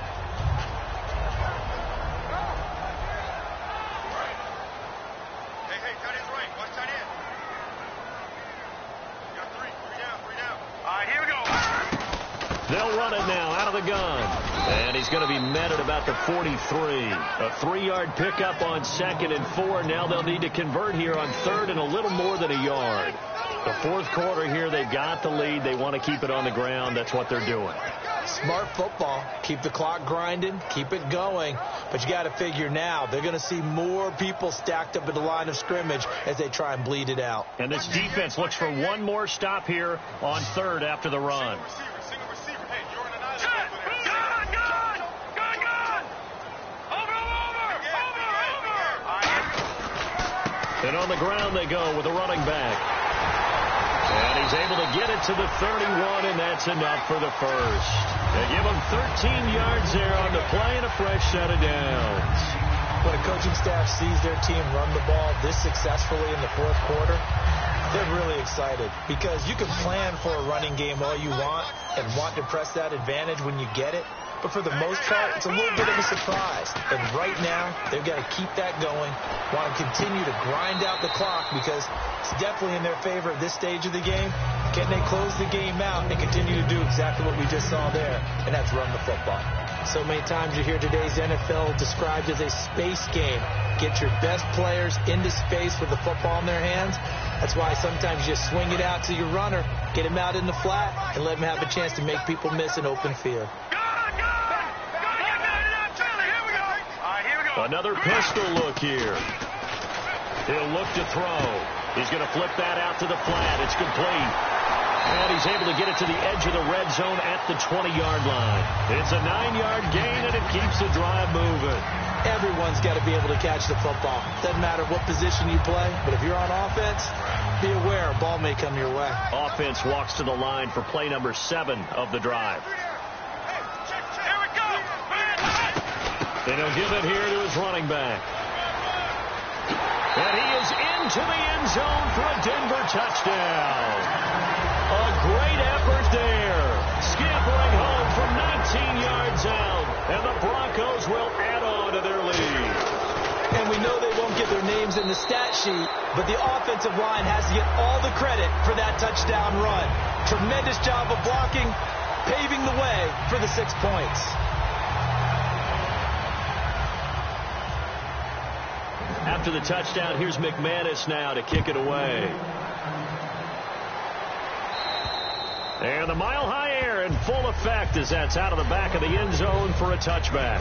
They'll run it now out of the gun. And he's going to be met at about the 43. A 3-yard pickup on 2nd and 4. Now they'll need to convert here on 3rd and a little more than a yard. The fourth quarter here, they've got the lead. They want to keep it on the ground. That's what they're doing. Smart football. Keep the clock grinding. Keep it going. But you got to figure now they're going to see more people stacked up at the line of scrimmage as they try and bleed it out. And this defense looks for one more stop here on 3rd after the run. And on the ground they go with a running back. And he's able to get it to the 31, and that's enough for the first. They give him 13 yards there on the play and a fresh set of downs. When a coaching staff sees their team run the ball this successfully in the fourth quarter, they're really excited because you can plan for a running game all you want and want to press that advantage when you get it. But for the most part, it's a little bit of a surprise. And right now, they've got to keep that going, want to continue to grind out the clock because it's definitely in their favor at this stage of the game. Can they close the game out and continue to do exactly what we just saw there, and that's run the football. So many times you hear today's NFL described as a space game. Get your best players into space with the football in their hands. That's why sometimes you just swing it out to your runner, get him out in the flat, and let him have a chance to make people miss an open field. Another pistol look here. He'll look to throw. He's going to flip that out to the flat. It's complete. And he's able to get it to the edge of the red zone at the 20-yard line. It's a 9-yard gain, and it keeps the drive moving. Everyone's got to be able to catch the football. Doesn't matter what position you play, but if you're on offense, be aware a ball may come your way. Offense walks to the line for play number 7 of the drive. And he'll give it here to his running back. And he is into the end zone for a Denver touchdown. A great effort there. Scampering home from 19 yards out. And the Broncos will add on to their lead. And we know they won't get their names in the stat sheet, but the offensive line has to get all the credit for that touchdown run. Tremendous job of blocking, paving the way for the 6 points. After the touchdown, here's McManus now to kick it away. And the mile-high air in full effect as that's out of the back of the end zone for a touchback.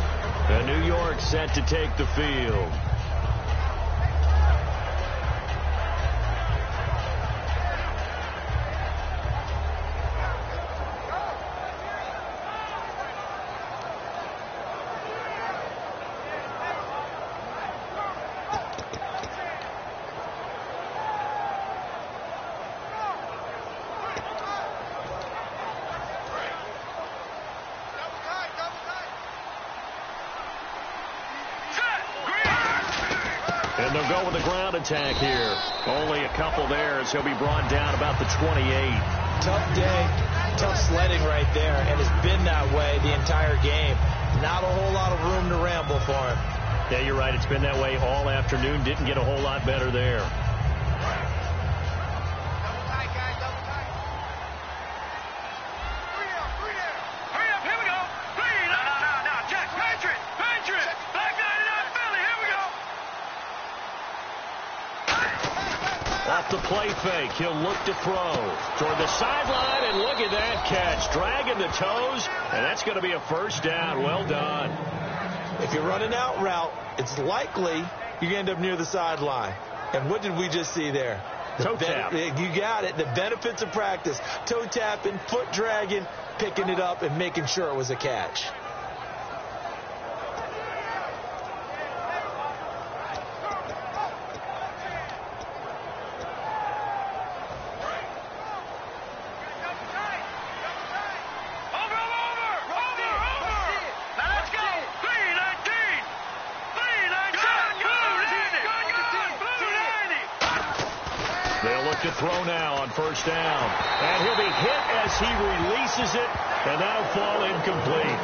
And New York set to take the field. they'll go with the ground attack here. Only a couple there as he'll be brought down about the 28. Tough day, tough sledding right there, and it's been that way the entire game. Not a whole lot of room to ramble for him. Yeah, you're right. It's been that way all afternoon. Didn't get a whole lot better there. Off the play fake, he'll look to throw toward the sideline, and look at that catch. Dragging the toes, and that's going to be a first down. Well done. If you're running out route, it's likely you're going to end up near the sideline. And what did we just see there? Toe tap. You got it. The benefits of practice. Toe tapping, foot dragging, picking it up, and making sure it was a catch. To throw now on first down. And he'll be hit as he releases it, and that'll fall incomplete.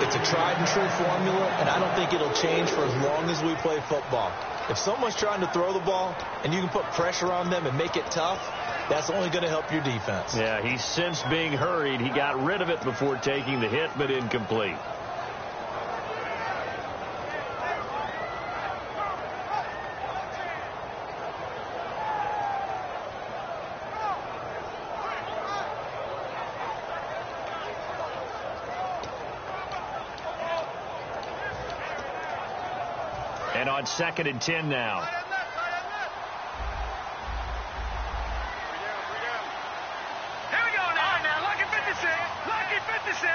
It's a tried and true formula, and I don't think it'll change for as long as we play football. If someone's trying to throw the ball and you can put pressure on them and make it tough, that's only going to help your defense. Yeah, he's since being hurried. He got rid of it before taking the hit, but incomplete. And on 2nd and 10 now. Here we go now. Lucky 56. Lucky 56.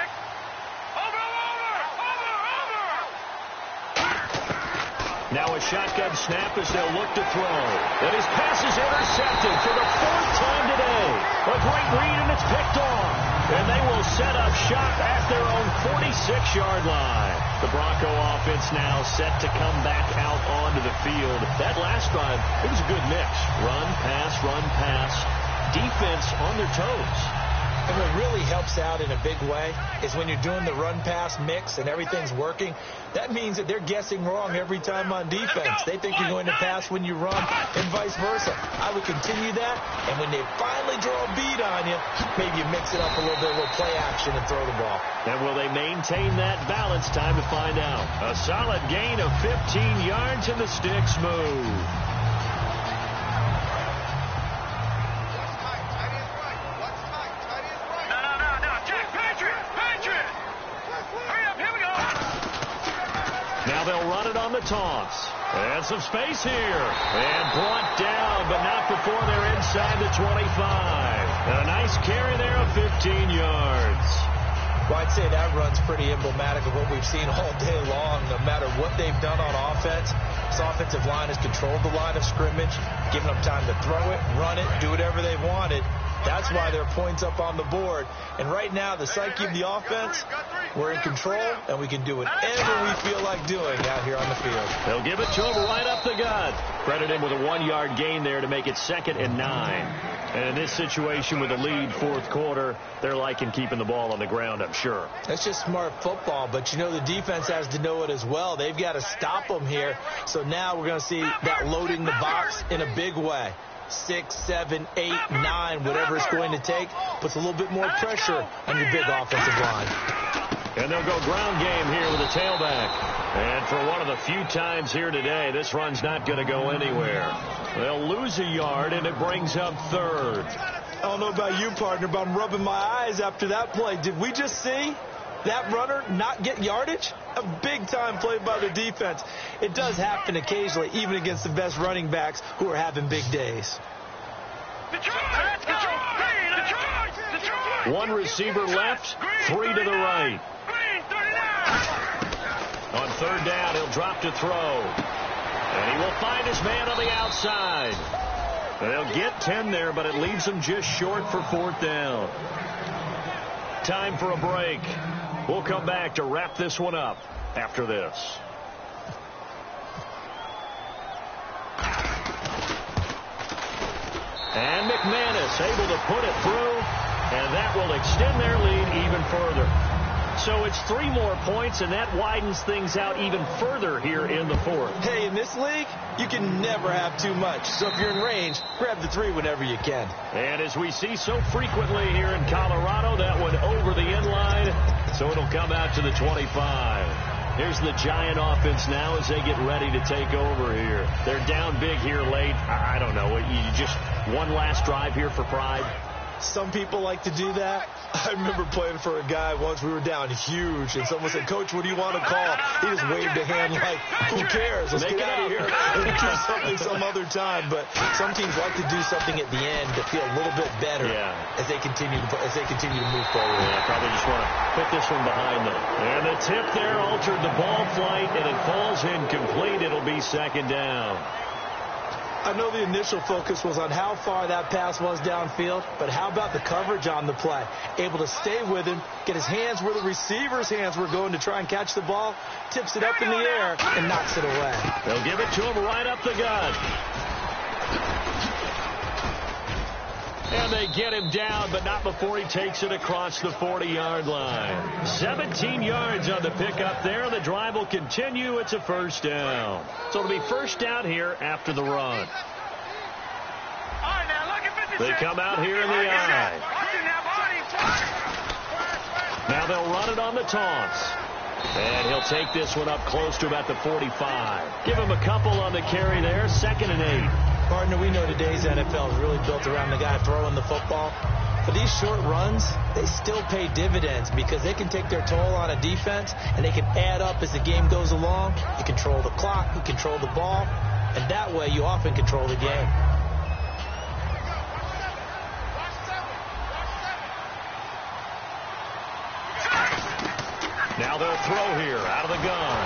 Over. Now a shotgun snap as they'll look to throw. And his pass is intercepted for the 4th time today. A great read, and it's picked off. And they will set up shop at their own 46-yard line. The Bronco offense now set to come back out onto the field. That last drive, it was a good mix. Run, pass. Defense on their toes. And what really helps out in a big way is when you're doing the run-pass mix and everything's working, that means that they're guessing wrong every time on defense. They think you're going to pass when you run and vice versa. I would continue that, and when they finally draw a bead on you, maybe you mix it up a little bit, a little play action, and throw the ball. And will they maintain that balance? Time to find out. A solid gain of 15 yards, and the sticks move. Now they'll run it on the taunts. And some space here. And brought down, but not before they're inside the 25. And a nice carry there of 15 yards. Well, I'd say that run's pretty emblematic of what we've seen all day long. No matter what they've done on offense, this offensive line has controlled the line of scrimmage, given them time to throw it, run it, do whatever they wanted. That's why there are points up on the board. And right now, the psyche of the offense, we're in control, and we can do whatever we feel like doing out here on the field. They'll give it to him right up the gut. Credit him with a 1-yard gain there to make it 2nd and 9. And in this situation with a lead 4th quarter, they're liking keeping the ball on the ground, I'm sure. That's just smart football, but you know the defense has to know it as well. They've got to stop them here. So now we're going to see that loading the box in a big way. 6, 7, 8, 9, whatever it's going to take, puts a little bit more pressure on your big offensive line. And they'll go ground game here with a tailback. And for one of the few times here today, this run's not going to go anywhere. They'll lose a yard, and it brings up 3rd. I don't know about you, partner, but I'm rubbing my eyes after that play. Did we just see that runner not get yardage? A big-time play by the defense. It does happen occasionally, even against the best running backs who are having big days. One receiver left, 3 to the right. On 3rd down, he'll drop to throw. And he will find his man on the outside. They'll get 10 there, but it leaves them just short for 4th down. Time for a break. We'll come back to wrap this one up after this. Dallas able to put it through, and that will extend their lead even further. So it's 3 more points, and that widens things out even further here in the fourth. Hey, in this league, you can never have too much. So if you're in range, grab the 3 whenever you can. And as we see so frequently here in Colorado, that one over the end line, so it'll come out to the 25. Here's the Giant offense now as they get ready to take over here. They're down big here late. I don't know. You just one last drive here for pride? Some people like to do that. I remember playing for a guy once. We were down huge, and someone said, "Coach, what do you want to call?" He just waved a hand like, "Who cares? Let's get out of here and do something some other time." But some teams like to do something at the end to feel a little bit better as they continue to move forward. Yeah, probably just want to put this one behind them. And the tip there altered the ball flight, and it falls incomplete. It'll be second down. I know the initial focus was on how far that pass was downfield, but how about the coverage on the play? Able to stay with him, get his hands where the receiver's hands were going to try and catch the ball, tips it up in the air, and knocks it away. They'll give it to him right up the gut. And they get him down, but not before he takes it across the 40-yard line. 17 yards on the pickup there. The drive will continue. It's a first down. So it'll be first down here after the run. They come out here in the eye. Now they'll run it on the toss. And he'll take this one up close to about the 45. Give him a couple on the carry there. 2nd and 8. Partner, we know today's NFL is really built around the guy throwing the football. For these short runs, they still pay dividends because they can take their toll on a defense, and they can add up as the game goes along. You control the clock, you control the ball, and that way you often control the game. Now they'll throw here out of the gun.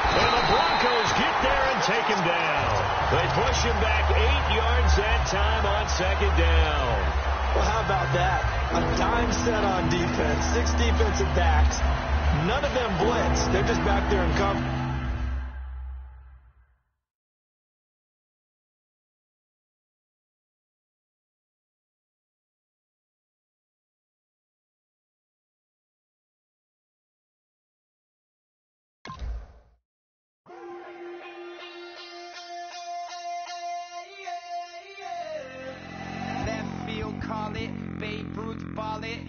And the Broncos get there and take him down. They push him back 8 yards that time on 2nd down. Well, how about that? A dime set on defense, 6 defensive backs. None of them blitz. They're just back there in cover. Call it, Babe Ruth ball it.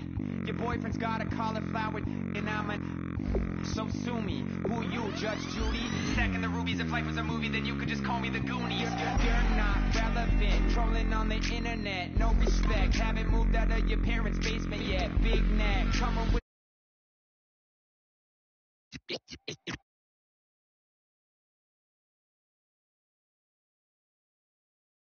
Your boyfriend's got a cauliflower, and so sue me. Who you, Judge Judy? Stacking the rubies. If life was a movie, then you could just call me the Goonies. You're not relevant, trolling on the internet. No respect, haven't moved out of your parents' basement yet. Big neck, coming with